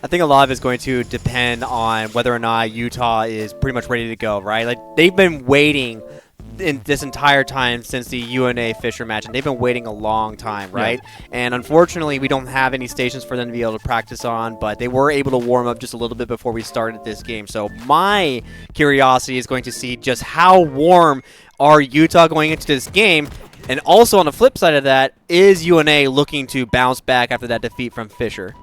I think a lot of it's going to depend on whether or not Utah is pretty much ready to go, right? Like, they've been waiting in this entire time since the UNA Fisher match, and they've been waiting a long time, right? Yeah. And unfortunately, we don't have any stations for them to be able to practice on, but they were able to warm up just a little bit before we started this game. So my curiosity is going to see just how warm are Utah going into this game. And also on the flip side of that, is UNA looking to bounce back after that defeat from Fisher?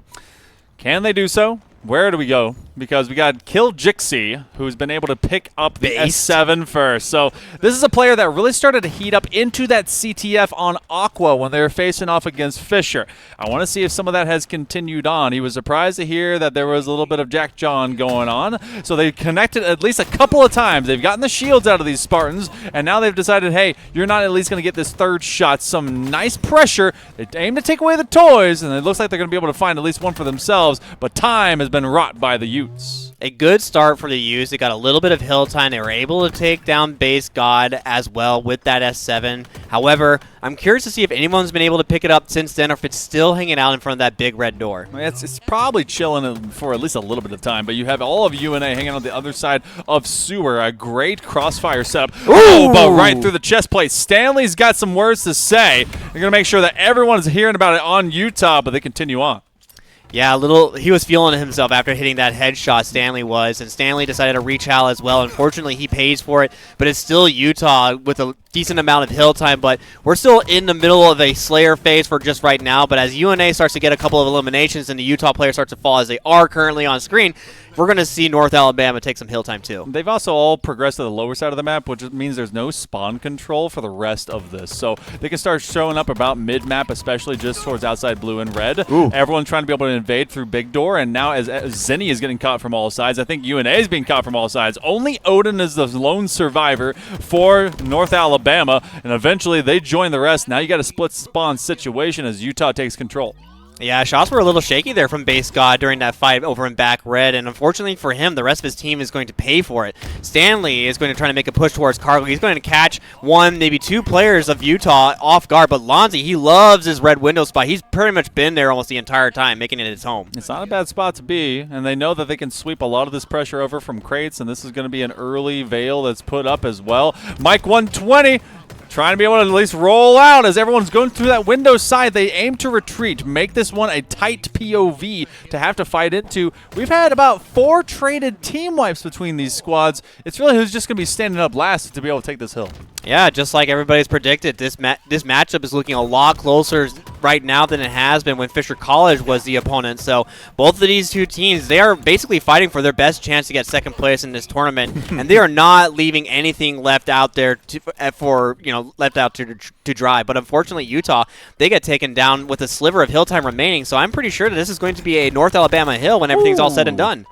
Can they do so? Where do we go? Because we got Kill Jixie, who's been able to pick up the S7 first. So this is a player that really started to heat up into that CTF on Aqua when they were facing off against Fisher. I want to see if some of that has continued on. He was surprised to hear that there was a little bit of Jack John going on. So they connected at least a couple of times. They've gotten the shields out of these Spartans, and now they've decided, hey, you're not at least going to get this third shot. Some nice pressure. They aim to take away the toys, and it looks like they're going to be able to find at least one for themselves, but time has been wrought by the Utes. A good start for the Utes. They got a little bit of hill time. They were able to take down Base God as well with that S7. However, I'm curious to see if anyone's been able to pick it up since then, or if it's still hanging out in front of that big red door. It's probably chilling for at least a little bit of time, but you have all of UNA hanging on the other side of Sewer. A great crossfire setup. Oh, but right through the chest plate. Stanley's got some words to say. They're going to make sure that everyone's hearing about it on Utah, but they continue on. Yeah, he was feeling himself after hitting that headshot, Stanley was, and Stanley decided to reach out as well. Unfortunately, he pays for it, but it's still Utah with a decent amount of hill time, but we're still in the middle of a Slayer phase for just right now, but as UNA starts to get a couple of eliminations and the Utah players start to fall as they are currently on screen, we're going to see North Alabama take some hill time too. They've also all progressed to the lower side of the map, which means there's no spawn control for the rest of this. So they can start showing up about mid-map, especially just towards outside blue and red. Ooh. Everyone's trying to be able to invade through Big Door, and now as Zenny is getting caught from all sides, I think UNA is being caught from all sides. Only Odin is the lone survivor for North Alabama, and eventually they join the rest. Now you got a split spawn situation as Utah takes control. Yeah, shots were a little shaky there from Base God during that fight over in back red, and unfortunately for him, the rest of his team is going to pay for it. Stanley is going to try to make a push towards Cargo. He's going to catch one, maybe two players of Utah off guard, but Lonzy, he loves his red window spot. He's pretty much been there almost the entire time, making it his home. It's not a bad spot to be, and they know that they can sweep a lot of this pressure over from crates, and this is going to be an early veil that's put up as well. Mike 120. Trying to be able to at least roll out as everyone's going through that window side. They aim to retreat, make this one a tight POV to have to fight into. We've had about 4 traded team wipes between these squads. It's really who's just going to be standing up last to be able to take this hill. Yeah, just like everybody's predicted, this matchup is looking a lot closer right now than it has been when Fisher College was the opponent. So both of these two teams, they are basically fighting for their best chance to get second place in this tournament, and they are not leaving anything left out there to dry. But unfortunately, Utah, they get taken down with a sliver of hill time remaining. So I'm pretty sure that this is going to be a North Alabama hill when everything's all said and done.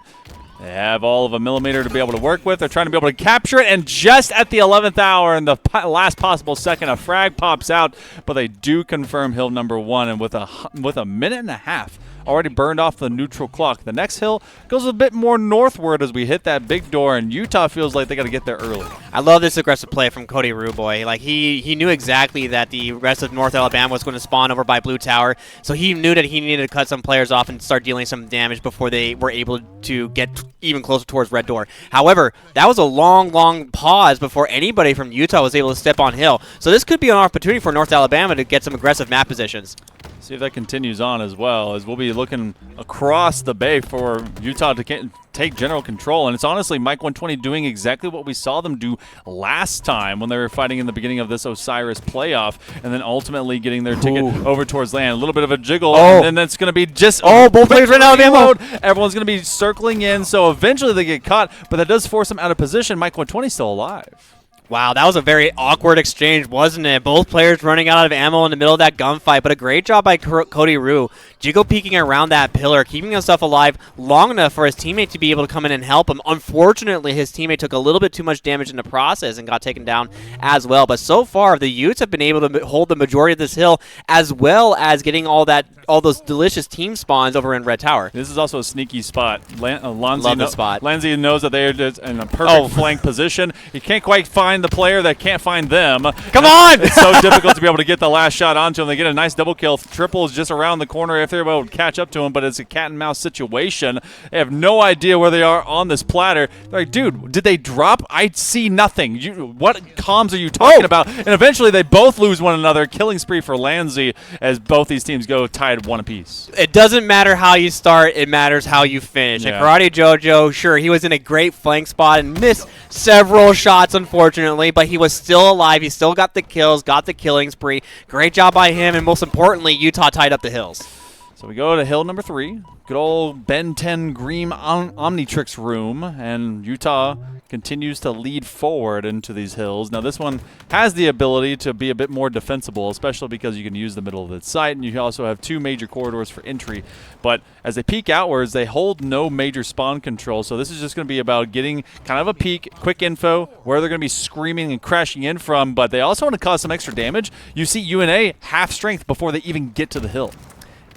They have all of a millimeter to be able to work with. They're trying to be able to capture it, and just at the 11th hour and the last possible second, a frag pops out, but they do confirm hill number 1, and with a minute and a half already burned off the neutral clock. The next hill goes a bit more northward as we hit that big door, and Utah feels like they got to get there early. I love this aggressive play from Cody Ruboy. Like he knew exactly that the rest of North Alabama was going to spawn over by Blue Tower, so he knew that he needed to cut some players off and start dealing some damage before they were able to get even closer towards Red Door. However, that was a long pause before anybody from Utah was able to step on hill. So this could be an opportunity for North Alabama to get some aggressive map positions. See if that continues on as well, as we'll be looking across the bay for Utah to take general control. And it's honestly Mike 120 doing exactly what we saw them do last time when they were fighting in the beginning of this Osiris playoff, and then ultimately getting their ticket over towards LAN. A little bit of a jiggle, and then that's going to be just both players ran out of ammo. Everyone's going to be circling in, so eventually they get caught, but that does force them out of position. Mike 120 still alive. Wow, that was a very awkward exchange, wasn't it? Both players running out of ammo in the middle of that gunfight, but a great job by Cody Rue. Jiggle peeking around that pillar, keeping himself alive long enough for his teammate to be able to come in and help him. Unfortunately, his teammate took a little bit too much damage in the process and got taken down as well. But so far, the Utes have been able to hold the majority of this hill, as well as getting all those delicious team spawns over in Red Tower. This is also a sneaky spot. Love the spot. Lanzi knows that they're just in a perfect flank position. He can't quite find the player that can't find them. Come on! It's so difficult to be able to get the last shot onto him. They get a nice double kill. Triple is just around the corner if they're able to catch up to him, but it's a cat and mouse situation. They have no idea where they are on this platter. They're like, dude, did they drop? I see nothing. What comms are you talking about? And eventually they both lose one another. Killing spree for Lanzi as both these teams go tied 1 apiece. It doesn't matter how you start, it matters how you finish. Yeah. And Karate Jojo, sure, he was in a great flank spot and missed several shots, unfortunately, but he was still alive. He still got the kills, got the killing spree. Great job by him, and most importantly, Utah tied up the hills. So we go to hill number 3. Good old Ben 10 Green Omnitrix room, and Utah continues to lead forward into these hills. Now this one has the ability to be a bit more defensible, especially because you can use the middle of the site, and you also have 2 major corridors for entry. But as they peek outwards, they hold no major spawn control, so this is just going to be about getting kind of a peek, quick info, where they're going to be screaming and crashing in from, but they also want to cause some extra damage. You see UNA half strength before they even get to the hill.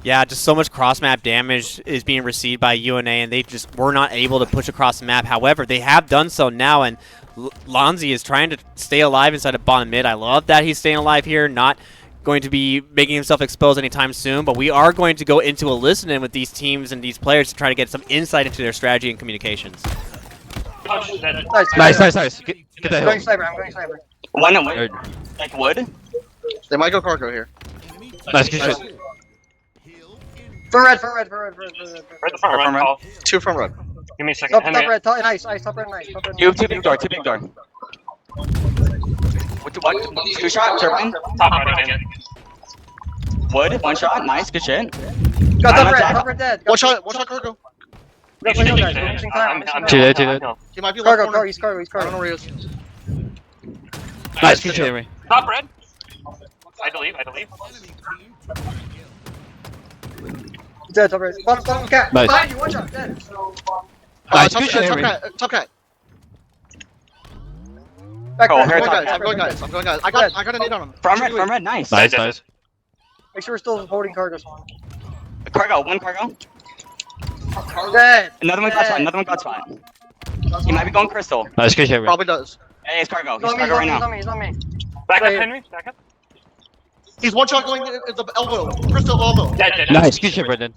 Yeah, just so much cross-map damage is being received by UNA, and they just were not able to push across the map. However, they have done so now, and Lanzi is trying to stay alive inside of bottom mid. I love that he's staying alive here, not going to be making himself exposed anytime soon, but we are going to go into a listen-in with these teams and these players to try to get some insight into their strategy and communications. Nice. Get that hill. I'm going sniper. One away. Like wood. They might go cargo here. Nice, good shit. For red. Right the front red. Call. 2 from red. Give me a second. Top red, nice, top red, nice. You have 2 big door. What? 2 shot, turbine. Top right again. Wood, 1 shot, nice, good shit. Got top red dead. One shot cargo. I'm Two dead. He might be Cargo, he's cargo. I don't know where he is. Nice, good shit. Top red. I believe. Dead, top red. Bottom cat. Nice. Behind you, 1 shot, dead. Nice, good shit. Top cat. Back, Oh, back, here, back. I'm going guys. I got a nade on him. From red, nice. Nice. Make sure we're still holding cargo. Cargo, 1 cargo. Dead. Another one got spot. He might be going crystal. Nice, good shit. Probably does. Hey, it's cargo. He's He's cargo right now. He's on me. Back up, Right here. Henry. Back up. He's 1 shot going at the elbow. Crystal elbow. Dead. Nice, good shit, Brendan.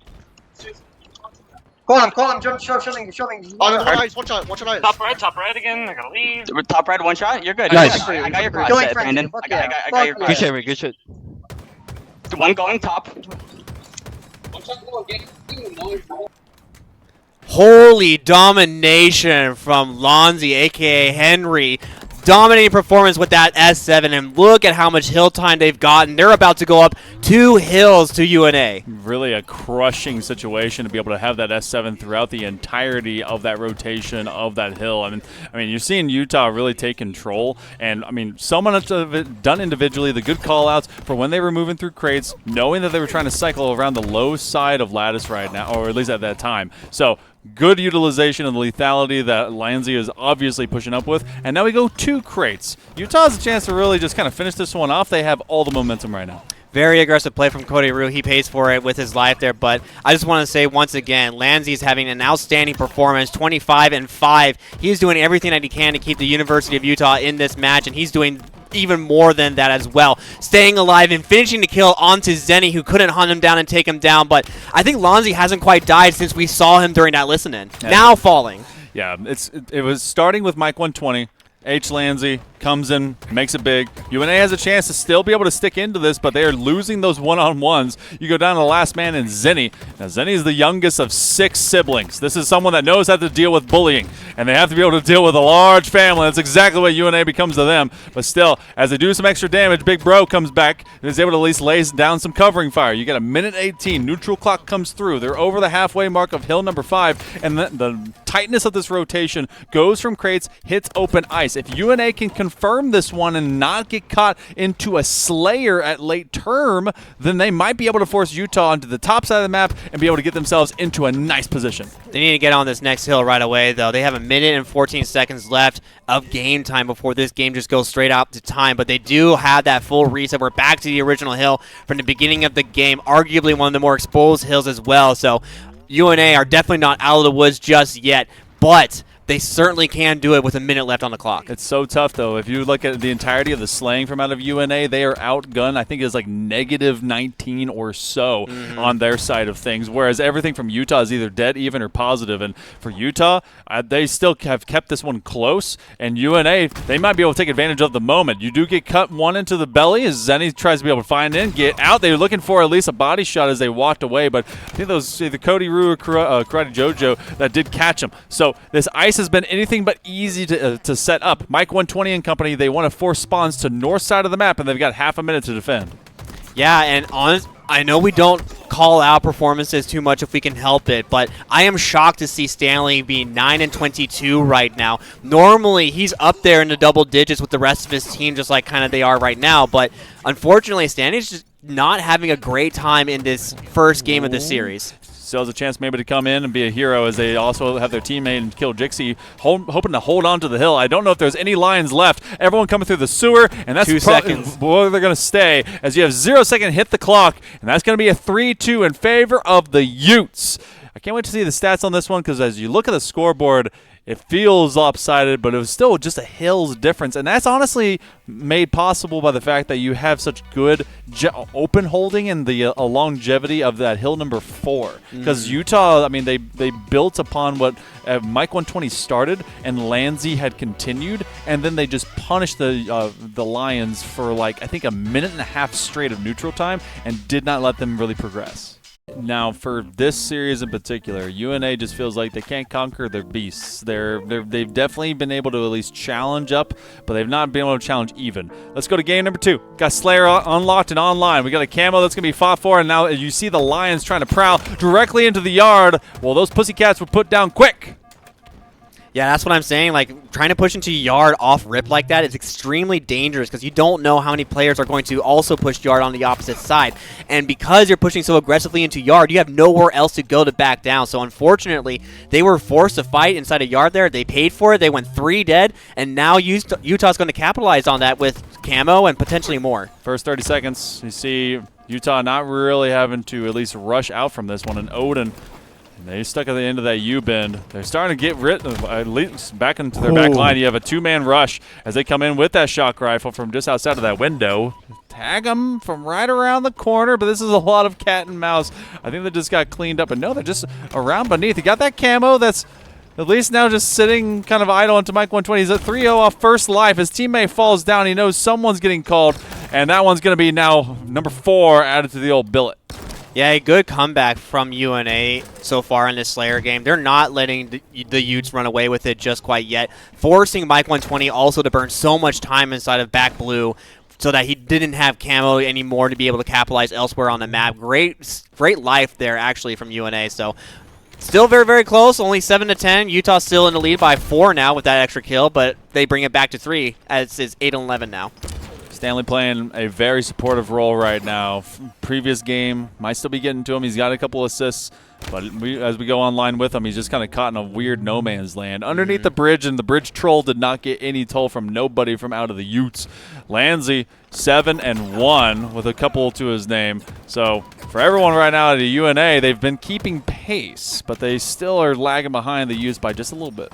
Call him, jump, shoving. On ice, 1 shot ice. Top red again. I gotta leave. Top red, 1 shot. You're good. Nice. I got your cross Going set, Frenzy, Brandon. fuck I got your yeah. cross. Good shit. 1 going top. Holy domination from Lanzi, a.k.a. Henry. Dominating performance with that S7, and look at how much hill time they've gotten. They're about to go up 2 hills to UNA. Really a crushing situation to be able to have that S7 throughout the entirety of that rotation of that hill. I mean, you're seeing Utah really take control, and I mean, so much of it done individually. The good call-outs for when they were moving through crates, knowing that they were trying to cycle around the low side of lattice right now, or at least at that time. So good utilization of the lethality that Lanzi is obviously pushing up with. And now we go 2 crates. Utah has a chance to really just kind of finish this one off. They have all the momentum right now. Very aggressive play from Cody Rue. He pays for it with his life there, but I just want to say once again, Lanzi's having an outstanding performance, 25-5. He's doing everything that he can to keep the University of Utah in this match, and he's doing even more than that as well. Staying alive and finishing the kill onto Zenny, who couldn't hunt him down and take him down, but I think Lanzi hasn't quite died since we saw him during that listen-in. Yeah. Now falling. Yeah, it was starting with Mike 120. H. Lanzi comes in, makes it big. UNA has a chance to still be able to stick into this, but they are losing those one-on-ones. You go down to the last man in Zenny. Now, Zenny is the youngest of 6 siblings. This is someone that knows how to deal with bullying, and they have to be able to deal with a large family. That's exactly what UNA becomes to them. But still, as they do some extra damage, Big Bro comes back and is able to at least lay down some covering fire. You get a minute 18. Neutral clock comes through. They're over the halfway mark of hill number 5, and the tightness of this rotation goes from crates, hits open ice. If UNA can confirm this one and not get caught into a slayer at late term, then they might be able to force Utah onto the top side of the map and be able to get themselves into a nice position. They need to get on this next hill right away, though. They have a minute and 14 seconds left of game time before this game just goes straight out to time, but they do have that full reset. We're back to the original hill from the beginning of the game, arguably one of the more exposed hills as well, so UNA are definitely not out of the woods just yet, but they certainly can do it with a minute left on the clock. It's so tough, though. If you look at the entirety of the slaying from out of UNA, they are outgunned. I think it's like -19 or so on their side of things, whereas everything from Utah is either dead, even, or positive. And for Utah, they still have kept this one close, and UNA, they might be able to take advantage of the moment. You do get cut one into the belly as Zenny tries to be able to find in, get out. They were looking for at least a body shot as they walked away, but I think those either Cody Rue or Karate Jojo that did catch him. So this ice has been anything but easy to set up. Mike 120 and company, they want to force spawns to north side of the map, and they've got half a minute to defend. Yeah, and I know we don't call out performances too much if we can help it, but I am shocked to see Stanley be 9-22 right now. Normally, he's up there in the double digits with the rest of his team, just like kind of they are right now, but unfortunately, Stanley's just not having a great time in this first game of the series. Still has a chance maybe to come in and be a hero as they also have their teammate and kill Jixie, hoping to hold on to the hill. I don't know if there's any Lions left. Everyone coming through the sewer, and that's 2 seconds. Boy, they're going to stay as you have 0 second hit the clock, and that's going to be a 3-2 in favor of the Utes. I can't wait to see the stats on this one because as you look at the scoreboard, it feels lopsided, but it was still just a hill's difference. And that's honestly made possible by the fact that you have such good open holding and the longevity of that hill number 4. Because Utah, I mean, they built upon what Mike 120 started and Lanzy had continued, and then they just punished the Lions for like, I think, a minute and a half straight of neutral time and did not let them really progress. Now, for this series in particular, UNA just feels like they can't conquer their beasts. They've definitely been able to at least challenge up, but they've not been able to challenge even. Let's go to game number 2. Got Slayer unlocked and online. We got a camo that's going to be fought for, and now you see the Lions trying to prowl directly into the yard. Well, those Pussycats were put down quick. Yeah, that's what I'm saying. Like, trying to push into yard off rip like that is extremely dangerous because you don't know how many players are going to also push yard on the opposite side. And because you're pushing so aggressively into yard, you have nowhere else to go to back down. So, unfortunately, they were forced to fight inside a yard there. They paid for it. They went 3 dead. And now Utah's going to capitalize on that with camo and potentially more. First 30 seconds, you see Utah not really having to at least rush out from this one. And Odin, they stuck at the end of that U-bend. They're starting to get rid of, at least back into their back line. You have a 2-man rush as they come in with that shock rifle from just outside of that window. Tag them from right around the corner, but this is a lot of cat and mouse. I think they just got cleaned up, and no, they're just around beneath. You got that camo that's at least now just sitting kind of idle into Mike 120. He's at 3-0 off first life. His teammate falls down. He knows someone's getting called, and that one's going to be now number 4 added to the old billet. Yeah, a good comeback from UNA so far in this Slayer game. They're not letting the Utes run away with it just quite yet, forcing Mike 120 also to burn so much time inside of back blue so that he didn't have camo anymore to be able to capitalize elsewhere on the map. Great life there, actually, from UNA. So still very, very close, only 7-10. Utah's still in the lead by 4 now with that extra kill, but they bring it back to 3 as it's 8-11 now. Stanley playing a very supportive role right now. Previous game, might still be getting to him. He's got a couple assists, but as we go online with him, he's just kind of caught in a weird no man's land. Underneath the bridge, and the bridge troll did not get any toll from nobody from out of the Utes. Lanzy, 7-1 with a couple to his name. So for everyone right now at the UNA, they've been keeping pace, but they still are lagging behind the Utes by just a little bit.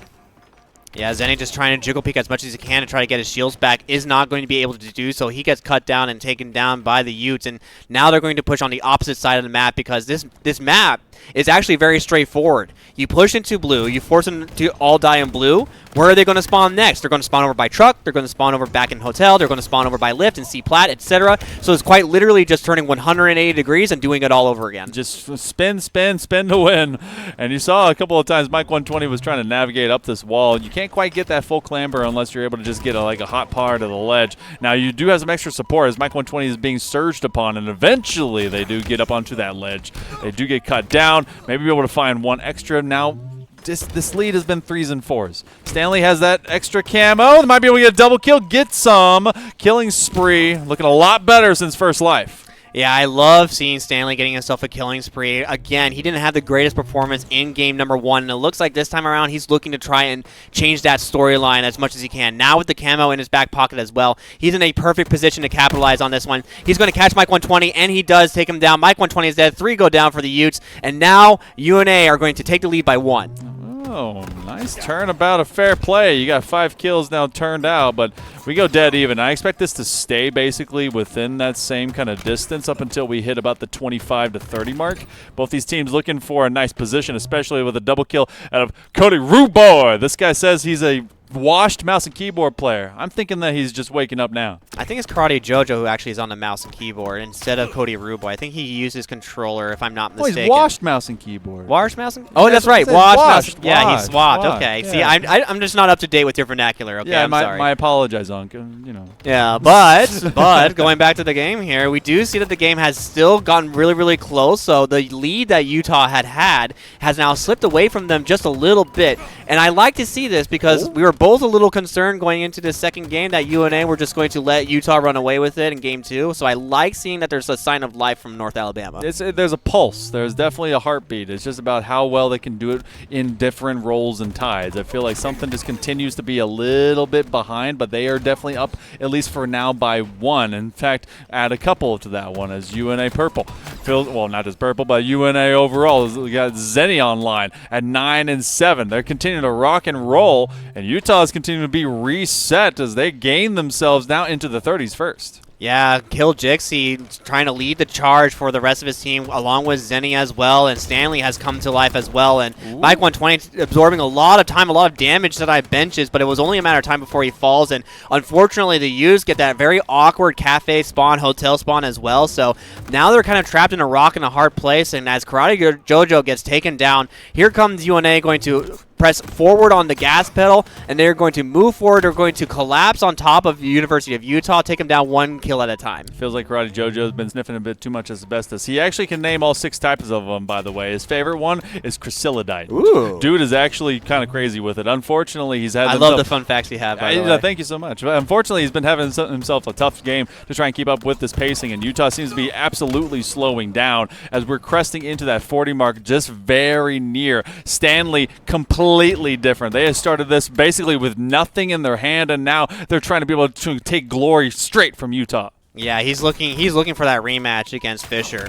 Yeah, Zenny just trying to jiggle peek as much as he can to try to get his shields back, is not going to be able to do so. He gets cut down and taken down by the Utes, and now they're going to push on the opposite side of the map because this map is actually very straightforward. You push into blue, you force them to all die in blue. Where are they going to spawn next? They're going to spawn over by truck, they're going to spawn over back in hotel, they're going to spawn over by lift and C-plat, etc. So it's quite literally just turning 180 degrees and doing it all over again. Just spin, spin, spin to win. And you saw a couple of times Mike 120 was trying to navigate up this wall. You can't quite get that full clamber unless you're able to just get a hot part of the ledge. Now you do have some extra support as Mike 120 is being surged upon, and eventually they do get up onto that ledge. They do get cut down, maybe be able to find one extra. Now this lead has been 3s and 4s. Stanley has that extra camo. They might be able to get a double kill, get some. Killing spree, looking a lot better since first life. Yeah, I love seeing Stanley getting himself a killing spree. Again, he didn't have the greatest performance in game number 1, and it looks like this time around he's looking to try and change that storyline as much as he can. Now with the camo in his back pocket as well, he's in a perfect position to capitalize on this one. He's going to catch Mike 120, and he does take him down. Mike 120 is dead. 3 go down for the Utes, and now UNA are going to take the lead by 1. Oh, nice turnabout of fair play. You got 5 kills now turned out, but we go dead even. I expect this to stay basically within that same kind of distance up until we hit about the 25 to 30 mark. Both these teams looking for a nice position, especially with a double kill out of Cody Ruboy. This guy says he's a washed mouse and keyboard player. I'm thinking that he's just waking up now. I think it's Karate Jojo who actually is on the mouse and keyboard instead of Cody Ruboy. I think he used his controller, if I'm not Oh, mistaken. he's washed mouse and keyboard. Washed mouse and Oh, that's what right. it says. Washed mouse. Washed, Yeah, he's swapped. washed, Okay. yeah. See, I'm just not up to date with your vernacular. Okay, Yeah, I'm sorry. my apologize, Unc. You know. Yeah, but going back to the game here, we do see that the game has still gotten really, really close. So the lead that Utah had has now slipped away from them just a little bit. And I like to see this because we were both a little concerned going into the second game that UNA were just going to let Utah run away with it in game 2. So I like seeing that there's a sign of life from North Alabama. There's a pulse. There's definitely a heartbeat. It's just about how well they can do it in different roles and tides. I feel like something just continues to be a little bit behind, but they are definitely up, at least for now, by 1. In fact, add a couple to that one as UNA purple. Well, not just purple, but UNA overall. We got Zenny online at 9 and 7. They're continuing to rock and roll, and Utah is continuing to be reset as they gain themselves now into the 30s first. Yeah, Kill Jixie trying to lead the charge for the rest of his team, along with Zenny as well, and Stanley has come to life as well. And Mike 120 absorbing a lot of time, a lot of damage that I benches, but it was only a matter of time before he falls. And unfortunately, the U's get that very awkward cafe spawn, hotel spawn as well. So now they're kind of trapped in a rock and a hard place. And as Karate Jojo gets taken down, here comes UNA going to press forward on the gas pedal, and they're going to move forward. They're going to collapse on top of the University of Utah, take them down 1 kill at a time. Feels like Karate Jojo's been sniffing a bit too much asbestos. He actually can name all 6 types of them, by the way. His favorite one is chrysilidite. Ooh. Dude is actually kind of crazy with it. Unfortunately, he's had I love the fun facts you have, by the way. Thank you so much. But unfortunately, he's been having himself a tough game to try and keep up with this pacing, and Utah seems to be absolutely slowing down as we're cresting into that 40 mark just very near. Stanley completely different. They had started this basically with nothing in their hand, and now they're trying to be able to take glory straight from Utah. Yeah, he's looking for that rematch against Fisher.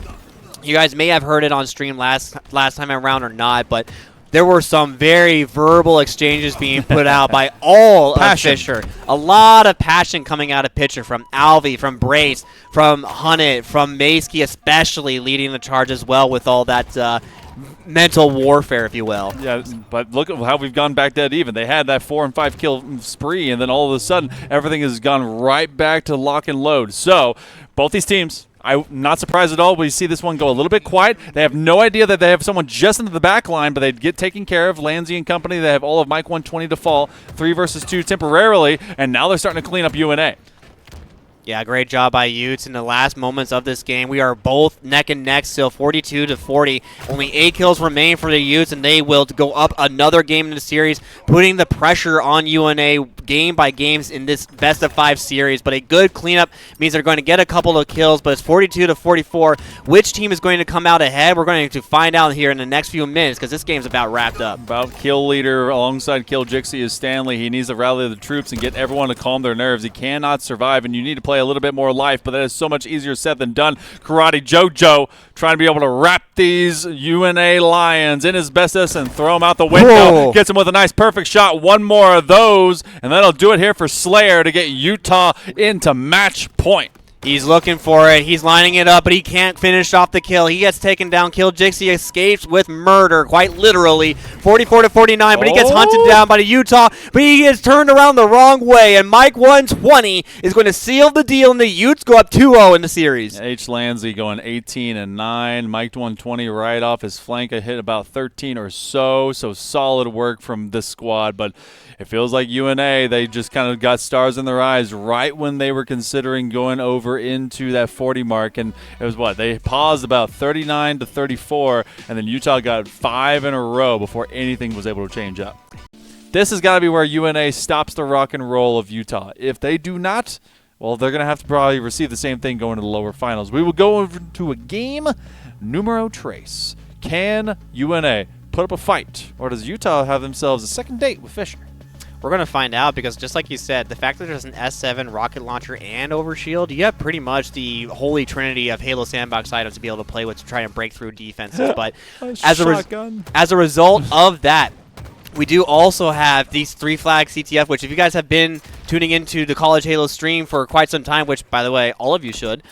You guys may have heard it on stream last time around or not, but there were some very verbal exchanges being put out by all of Fisher. A lot of passion coming out of Pitcher from Alvy, from Brace, from Hunnit, from Maskey especially leading the charge as well with all that mental warfare, if you will. Yeah, but look at how we've gone back dead even. They had that 4 and 5 kill spree, and then all of a sudden, everything has gone right back to lock and load. So, both these teams, I'm not surprised at all. We see this one go a little bit quiet. They have no idea that they have someone just into the back line, but they get taken care of. Landsey and company, they have all of Mike 120 to fall. 3 versus 2 temporarily, and now they're starting to clean up UNA. Yeah, great job by Utes in the last moments of this game. We are both neck and neck still, 42 to 40. Only 8 kills remain for the Utes, and they will go up another game in the series, putting the pressure on UNA game by games in this best-of-5 series. But a good cleanup means they're going to get a couple of kills, but it's 42 to 44. Which team is going to come out ahead? We're going to find out here in the next few minutes because this game's about wrapped up. About kill leader alongside Kill Jixie is Stanley. He needs to rally the troops and get everyone to calm their nerves. He cannot survive, and you need to play a little bit more life, but that is so much easier said than done. Karate Jojo trying to be able to wrap these UNA Lions in asbestos and throw them out the window. Whoa. Gets him with a nice perfect shot. One more of those, and that'll do it here for Slayer to get Utah into match point. He's looking for it. He's lining it up, but he can't finish off the kill. He gets taken down. Kill Jixie escapes with murder, quite literally. 44 to 49, but he gets hunted down by the Utah, but he gets turned around the wrong way, and Mike 120 is going to seal the deal, and the Utes go up 2-0 in the series. H. Landsey going 18 and 9. Mike 120 right off his flank. I hit about 13 or so. So solid work from this squad, but it feels like UNA, they just kind of got stars in their eyes right when they were considering going over into that 40 mark, and it was what? They paused about 39 to 34, and then Utah got 5 in a row before anything was able to change up. This has got to be where UNA stops the rock and roll of Utah. If they do not, well, they're going to have to probably receive the same thing going to the lower finals. We will go over to a game numero tres. Can UNA put up a fight, or does Utah have themselves a second date with Fisher? We're going to find out because just like you said, the fact that there's an S7 rocket launcher and overshield, you have pretty much the holy trinity of Halo sandbox items to be able to play with to try and break through defenses. But as a result of that, we do also have these 3 flag CTF, which if you guys have been tuning into the College Halo stream for quite some time, which, by the way, all of you should,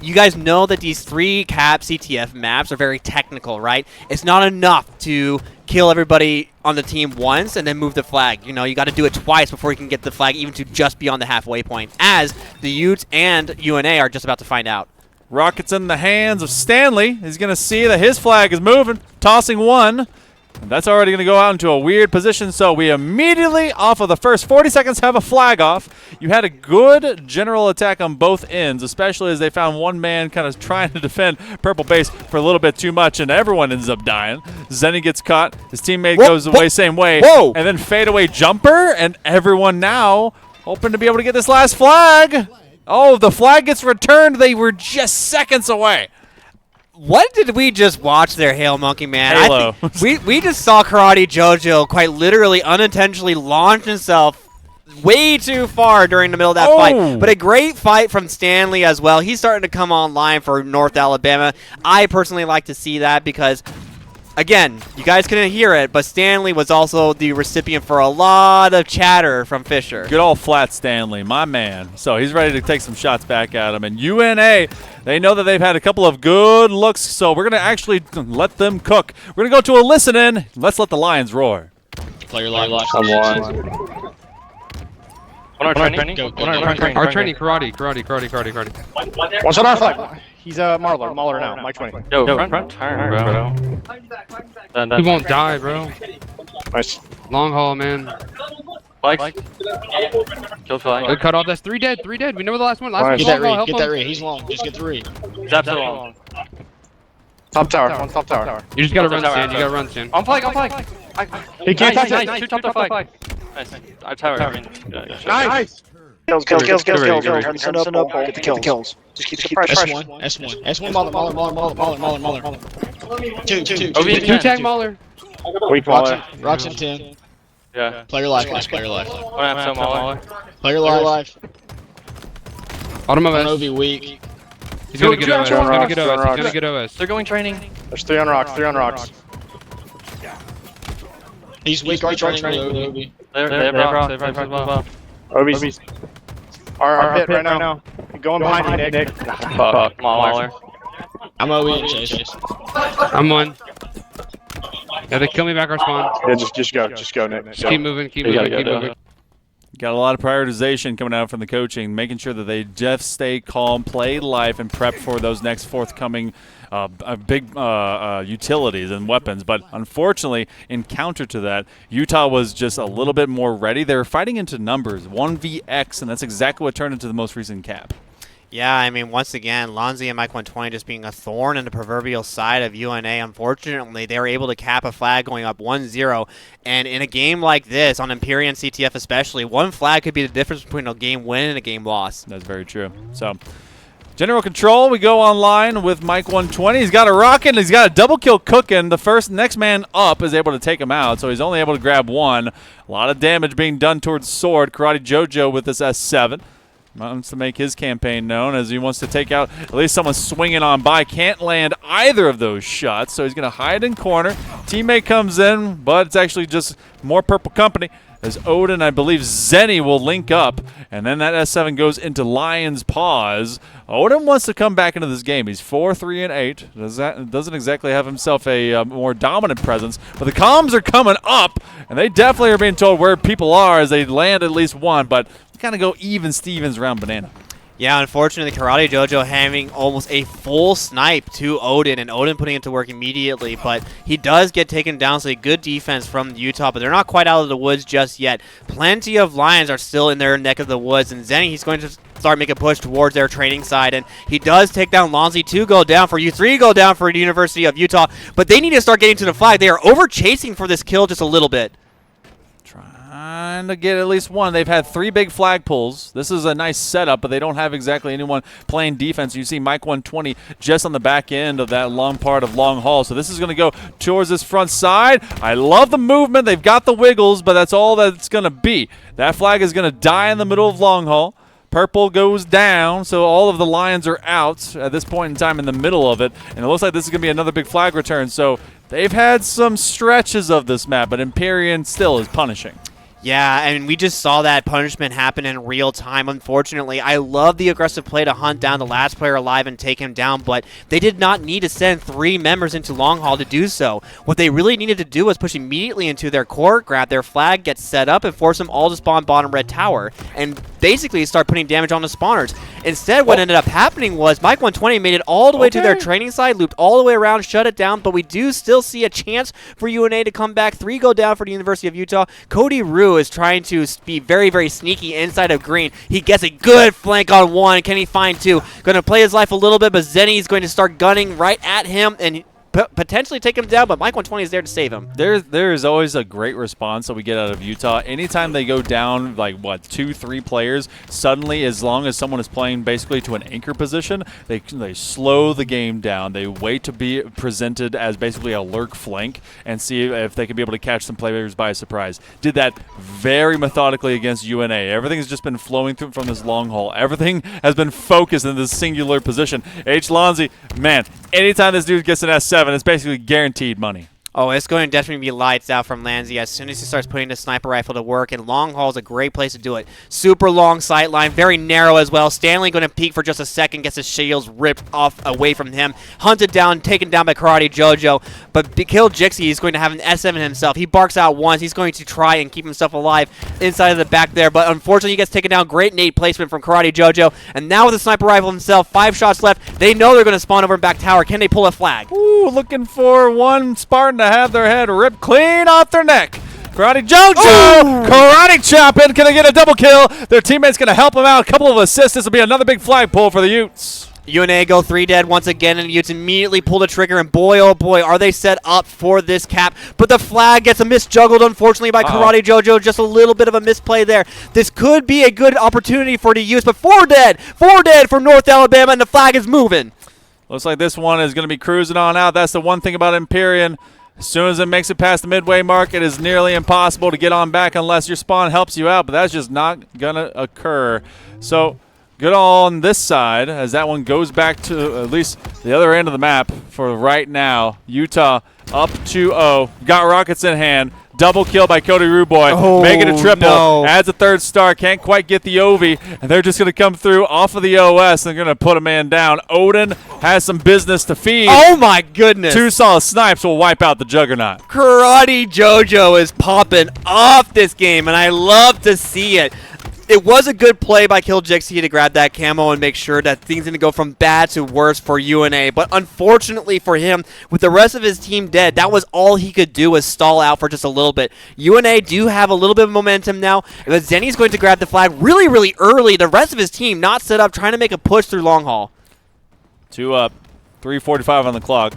you guys know that these 3 cap CTF maps are very technical, right? It's not enough to kill everybody on the team once and then move the flag. You know, you got to do it twice before you can get the flag even to just beyond the halfway point, as the Utes and UNA are just about to find out. Rockets in the hands of Stanley. He's going to see that his flag is moving, tossing one. And that's already going to go out into a weird position, so we immediately, off of the first 40 seconds, have a flag off. You had a good general attack on both ends, especially as they found one man kind of trying to defend purple base for a little bit too much, and everyone ends up dying. Zenny gets caught. His teammate goes away same way. Whoa! And then fadeaway jumper, and everyone now hoping to be able to get this last flag. Oh, the flag gets returned. They were just seconds away. What did we just watch there, HailMonkeyMan? Halo. We just saw Karate Jojo quite literally unintentionally launch himself way too far during the middle of that fight. But a great fight from Stanley as well. He's starting to come online for North Alabama. I personally like to see that because, again, you guys couldn't hear it, but Stanley was also the recipient for a lot of chatter from Fisher. Good old flat Stanley, my man. So he's ready to take some shots back at him. And UNA, they know that they've had a couple of good looks, so we're going to actually let them cook. We're going to go to a listen-in. Let's let the Lions roar. Player line lock. Someone. Our training, karate. One's on our flag. He's a Mauler now. Mike 20. Yo, front turn, bro. He won't die, bro. Nice. Long haul, man. Flag. Kill flag. Good cut off. That's 3 dead. 3 dead. We know the last one. Nice. Get Get that read. He's long. Just get the read. Zap so long. Top tower. One top tower. You just gotta run, Stan. You gotta run, Stan. On flag. He can't touch it. Nice. 2 top flag. Nice. Our tower. I mean, Nice. Kills. Get the kills. Just keep the pressure. S1. Mauler. Two. 2 tag Mauler. Weak Mauler. Rocks in 10. yeah. Player life, player life. One have so Mauler. Player life. Autumn of OV S. weak. He's gonna get OS. He's Rocks, gonna get OS. rocks. He's gonna get OS. They're going training. There's 3 on rocks. He's weak, our training with OV. They're rocks as well. OB's. Our pit right now. You're going behind you, Nick. Fuck, Mauler. I'm OV and Chase. I'm one. Yeah, they kill me back our spawn. Yeah, just go, Nick. Just keep moving, keep moving. Got a lot of prioritization coming out from the coaching, making sure that they just stay calm, play life, and prep for those next forthcoming big utilities and weapons. But unfortunately, in counter to that, Utah was just a little bit more ready. They were fighting into numbers, 1vx, and that's exactly what turned into the most recent cap. Yeah, I mean, once again, Lonzy and Mike 120 just being a thorn in the proverbial side of UNA. Unfortunately, they were able to cap a flag going up 1-0. And in a game like this, on Empyrean CTF especially, one flag could be the difference between a game win and a game loss. That's very true. So, general control, we go online with Mike 120. He's got a rocket, and he's got a double kill cooking. The next man up is able to take him out, so he's only able to grab one. A lot of damage being done towards Sword. Karate Jojo with this S7. Wants to make his campaign known as he wants to take out at least someone swinging on by. Can't land either of those shots, so he's going to hide in corner. Teammate comes in, but it's actually just more purple company as Odin, I believe Zenny will link up, and then that S7 goes into Lion's paws. Odin wants to come back into this game. He's 4-3-8. Doesn't exactly have himself a more dominant presence, but the comms are coming up, and they definitely are being told where people are as they land at least one, but kind of go even Stevens around Banana. Yeah, unfortunately, Karate Jojo having almost a full snipe to Odin, and Odin putting it to work immediately, but he does get taken down, so a good defense from Utah, but they're not quite out of the woods just yet. Plenty of Lions are still in their neck of the woods, and Zenny, he's going to start making a push towards their training side, and he does take down Lonzy. 2 go down for U3, go down for the University of Utah, but they need to start getting to the flag. They are over-chasing for this kill just a little bit. Trying to get at least one. They've had 3 big flag pulls. This is a nice setup, but they don't have exactly anyone playing defense. You see Mike 120 just on the back end of that long part of Long Haul. So this is going to go towards this front side. I love the movement. They've got the wiggles, but that's all that it's going to be. That flag is going to die in the middle of Long Haul. Purple goes down, so all of the Lions are out at this point in time in the middle of it. And it looks like this is going to be another big flag return. So they've had some stretches of this map, but Empyrean still is punishing. Yeah, and we just saw that punishment happen in real time, unfortunately. I love the aggressive play to hunt down the last player alive and take him down, but they did not need to send 3 members into Long Haul to do so. What they really needed to do was push immediately into their core, grab their flag, get set up, and force them all to spawn bottom red tower, and basically start putting damage on the spawners. Instead, what ended up happening was Mike 120 made it all the way to their training side, looped all the way around, shut it down, but we do still see a chance for UNA to come back. 3 go down for the University of Utah. Cody Rue is trying to be very, very sneaky inside of green. He gets a good flank on 1. Can he find 2? Going to play his life a little bit, but Zenny's going to start gunning right at him and potentially take him down, but Mike 120 is there to save him. There is always a great response that we get out of Utah. Anytime they go down, like, what, 2-3 players, suddenly, as long as someone is playing basically to an anchor position, they slow the game down. They wait to be presented as basically a lurk flank and see if they can be able to catch some players by surprise. Did that very methodically against UNA. Everything has just been flowing through from this long haul. Everything has been focused in this singular position. H. Lonzy, man, anytime this dude gets an S7, it's basically guaranteed money. Oh, it's going to definitely be lights out from Lanzy as soon as he starts putting the sniper rifle to work, and long haul is a great place to do it. Super long sight line, very narrow as well. Stanley going to peek for just a second, gets his shields ripped off away from him. Hunted down, taken down by Karate Jojo, but Kill Jixie is going to have an S7 himself. He barks out once. He's going to try and keep himself alive inside of the back there, but unfortunately he gets taken down. Great nade placement from Karate Jojo, and now with the sniper rifle himself, 5 shots left. They know they're going to spawn over in back tower. Can they pull a flag? Ooh, looking for one Spartan to have their head ripped clean off their neck. Karate Jojo! Karate chop in. Can they get a double kill? Their teammate's going to help them out. A couple of assists. This will be another big flagpole for the Utes. UNA go 3 dead once again, and the Utes immediately pull the trigger, and boy, oh boy, are they set up for this cap. But the flag gets a misjuggled, unfortunately, by Karate Jojo. Just a little bit of a misplay there. This could be a good opportunity for the Utes, but 4 dead for North Alabama, and the flag is moving. Looks like this one is going to be cruising on out. That's the one thing about Empyrean. As soon as it makes it past the midway mark, it is nearly impossible to get on back unless your spawn helps you out, but that's just not going to occur. So good on this side as that one goes back to at least the other end of the map for right now. Utah up 2-0. Got rockets in hand. Double kill by Cody Ruboy. Make it a triple. No. Adds a 3rd star. Can't quite get the Ovi. And they're just going to come through off of the OS. They're going to put a man down. Odin has some business to feed. Oh my goodness. 2 solid snipes will wipe out the Juggernaut. Karate Jojo is popping off this game, and I love to see it. It was a good play by Kill Jixie to grab that camo and make sure that things didn't go from bad to worse for UNA. But unfortunately for him, with the rest of his team dead, that was all he could do was stall out for just a little bit. UNA do have a little bit of momentum now, but Zenny's going to grab the flag really, really early. The rest of his team not set up, trying to make a push through long haul. 2 up, 3:45 on the clock.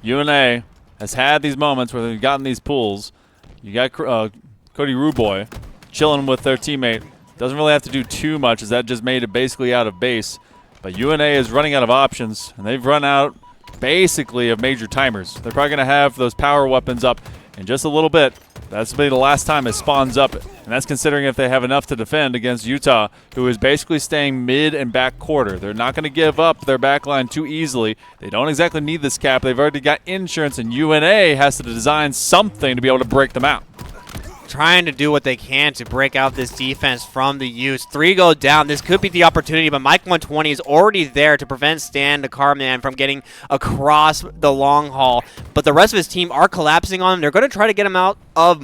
UNA has had these moments where they've gotten these pulls. You got Cody Ruboy chilling with their teammate. Doesn't really have to do too much as that just made it basically out of base. But UNA is running out of options, and they've run out basically of major timers. They're probably going to have those power weapons up in just a little bit. That's be the last time it spawns up, and that's considering if they have enough to defend against Utah, who is basically staying mid and back quarter. They're not going to give up their back line too easily. They don't exactly need this cap. They've already got insurance, and UNA has to design something to be able to break them out. Trying to do what they can to break out this defense from the Utes. 3 go down. This could be the opportunity, but Mike 120 is already there to prevent Stan, the Carman, from getting across the long haul. But the rest of his team are collapsing on him. They're going to try to get him out of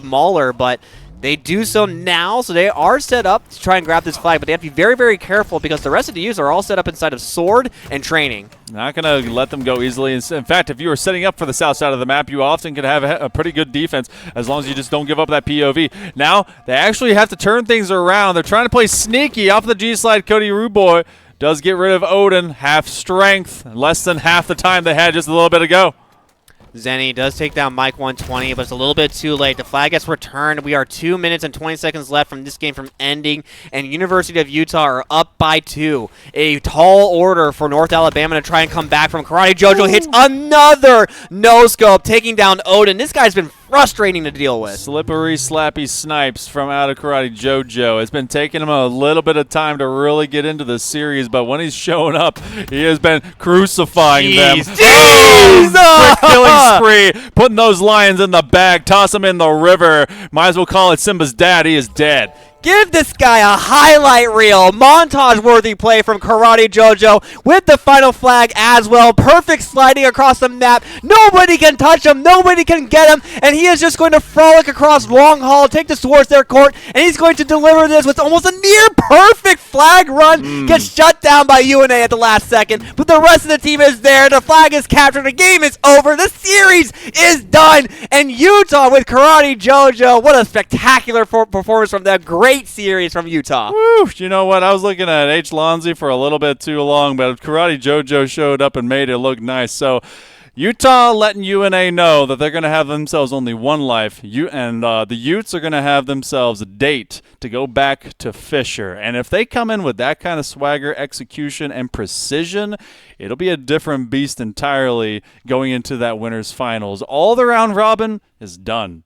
Mauler, but they do so now, so they are set up to try and grab this flag, but they have to be very, very careful because the rest of the Utes are all set up inside of Sword and Training. Not going to let them go easily. In fact, if you are setting up for the south side of the map, you often could have a pretty good defense as long as you just don't give up that POV. Now, they actually have to turn things around. They're trying to play sneaky off the G-slide. Cody Ruboy does get rid of Odin. Half strength, less than half the time they had just a little bit ago. Zenny does take down Mike 120, but it's a little bit too late. The flag gets returned. We are 2 minutes and 20 seconds left from this game from ending, and University of Utah are up by 2. A tall order for North Alabama to try and come back from. Karate Jojo hits another no-scope, taking down Odin. This guy's been frustrating to deal with. Slippery, slappy snipes from out of Karate JoJo. It's been taking him a little bit of time to really get into the series, but when he's showing up, he has been crucifying them. Jeez! Quick killing spree, putting those lions in the bag, toss them in the river. Might as well call it Simba's dad. He is dead. Give this guy a highlight reel, montage-worthy play from Karate JoJo with the final flag as well. Perfect sliding across the map. Nobody can touch him. Nobody can get him. And he is just going to frolic across long haul, take this towards their court, and he's going to deliver this with almost a near-perfect flag run. Gets shut down by UNA at the last second, but the rest of the team is there. The flag is captured. The game is over. The series is done. And Utah with Karate JoJo. What a spectacular performance from them. Great series from Utah. Woo, you know what? I was looking at H. Lonzy for a little bit too long, but Karate JoJo showed up and made it look nice. So Utah letting UNA know that they're going to have themselves only one life, and the Utes are going to have themselves a date to go back to Fisher. And if they come in with that kind of swagger, execution, and precision, it'll be a different beast entirely going into that winner's finals. All the round robin is done.